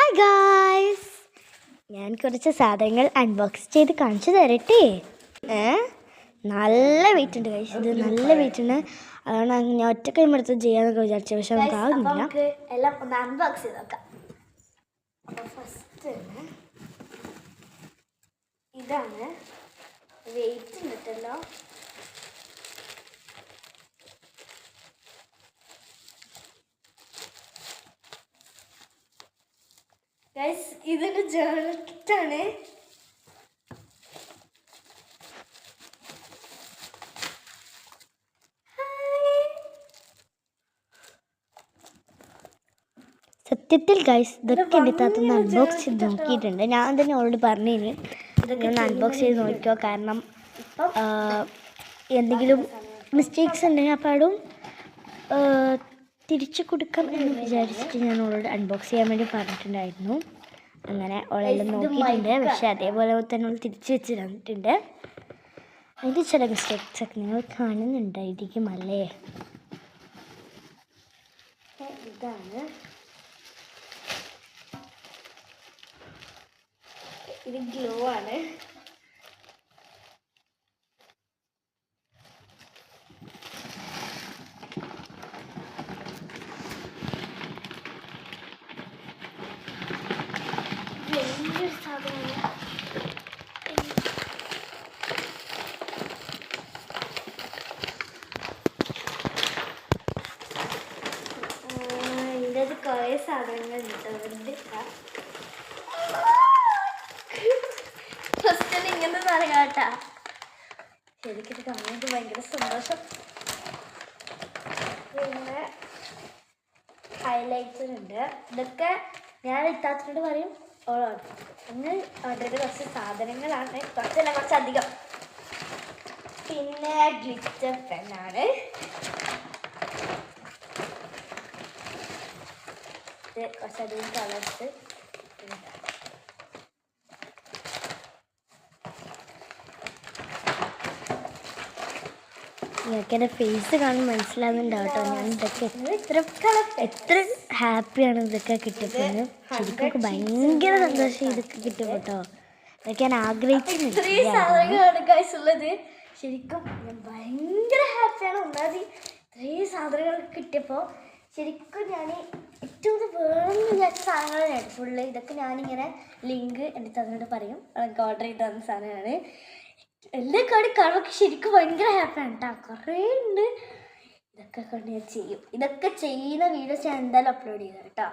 Hi guys, ഞാൻ കുറച്ച് സാധനങ്ങൾ അൺബോക്സ് ചെയ്ത് കാണിച്ചു തരട്ടെ. നല്ല വെയിറ്റ് ഉണ്ട് ഗൈസ്, ഇത് നല്ല വെയിറ്റ് ഉണ്ട്. അതാണ് ഞാൻ ഒറ്റ കൈമെടുത്ത് ചെയ്യാന്നൊക്കെ വിചാരിച്ചു, പക്ഷെ നമുക്ക് ആകുന്നില്ല. എല്ലാം ഒന്ന് അൺബോക്സ് ചെയ്ത് നോക്കാം. അപ്പോൾ ഫസ്റ്റ് ഇതാണ് വെയിറ്റ് ഉണ്ടല്ലോ. ഗൈസ്, ഇതൊരു ജേർണൽ കിറ്റാണ്. സത്യത്തിൽ ഗൈസ്, ഇതൊക്കെ എൻ്റെ താത്തൊന്ന് അൺബോക്സ് ചെയ്ത് നോക്കിയിട്ടുണ്ട്. ഞാൻ തന്നെ അവളോട് പറഞ്ഞിന് ഇതൊക്കെ ഒന്ന് അൺബോക്സ് ചെയ്ത് നോക്കിയോ, കാരണം എന്തെങ്കിലും മിസ്റ്റേക്സ് ഉണ്ടെങ്കിൽ അപ്പാടും തിരിച്ചു കൊടുക്കാം എന്ന് വിചാരിച്ചിട്ട് ഞാൻ അവളോട് അൺബോക്സ് ചെയ്യാൻ വേണ്ടി പറഞ്ഞിട്ടുണ്ടായിരുന്നു. അങ്ങനെ അവളെല്ലാം നോക്കിയിട്ടുണ്ട്, പക്ഷെ അതേപോലെ തന്നെ അവൾ തിരിച്ചു വെച്ച് തന്നിട്ടുണ്ട്. അതിൽ ചില മിസ്റ്റേക്സ് ഒക്കെ നിങ്ങൾ കാണുന്നുണ്ടായിരിക്കും അല്ലേ. ഇതാണ്, ഇത് ഗ്ലൂ ആണ്. വലിയൊരു സാധനമാണ്. ഇതിൻ്റെ അത് കുറേ സാധനങ്ങൾ ഉണ്ട്. ഫസ്റ്റ് ഇങ്ങനെ പറയാട്ടാ, ശരിക്കും കാണുന്നത് ഭയങ്കര സന്തോഷം. പിന്നെ ഹൈലൈറ്റർ ഉണ്ട്. ഇതൊക്കെ ഞാൻ ഇത്താത്തിനോട് പറയും ഓളോട് ഒന്ന് അവരുടെ കുറച്ച് സാധനങ്ങളാണ്, കുറച്ചധികം. പിന്നെ ഗ്ലിറ്റർ പെന്നാണ്. ഇത് കുറച്ചധികം കളേഴ്സ്. നിങ്ങൾക്ക് എൻ്റെ ഫേസ് കാണാൻ മനസ്സിലാകുന്നുണ്ടാവും കേട്ടോ. ഞാൻ ഇതൊക്കെ എത്ര ഹാപ്പിയാണ് ഇതൊക്കെ കിട്ടിയപ്പോൾ. ശരിക്കും ഭയങ്കര സന്തോഷം ഇതൊക്കെ കിട്ടിയപ്പോൾ കേട്ടോ. ഇതൊക്കെ ഞാൻ ആഗ്രഹിക്കുന്നുണ്ട്. ഇത്രയും സാധനങ്ങളാണ് ഗൈസ് ഉള്ളത്. ശരിക്കും ഞാൻ ഭയങ്കര ഹാപ്പിയാണ്. ഒന്നാമത് ഇത്രയും സാധനങ്ങൾ കിട്ടിയപ്പോൾ ശരിക്കും ഞാൻ ഏറ്റവും വേണമെന്ന് വിചാരിച്ച സാധനങ്ങളാണ് ഫുള്ള്. ഇതൊക്കെ ഞാനിങ്ങനെ ലിങ്ക് എൻ്റെ തന്നോട് പറയും, എനിക്ക് ഓർഡർ ചെയ്ത് തന്ന സാധനമാണ്. എല്ലാ കാര്യം കാണുമ്പോൾ ശരിക്കും ഭയങ്കര ഹാപ്പിയാണ് കേട്ടോ. കുറേ ഉണ്ട്. ഇതൊക്കെ കൊണ്ട് ഞാൻ ചെയ്യും. ഇതൊക്കെ ചെയ്യുന്ന വീഡിയോസ് ഞാൻ എന്തായാലും അപ്ലോഡ് ചെയ്തു കേട്ടോ.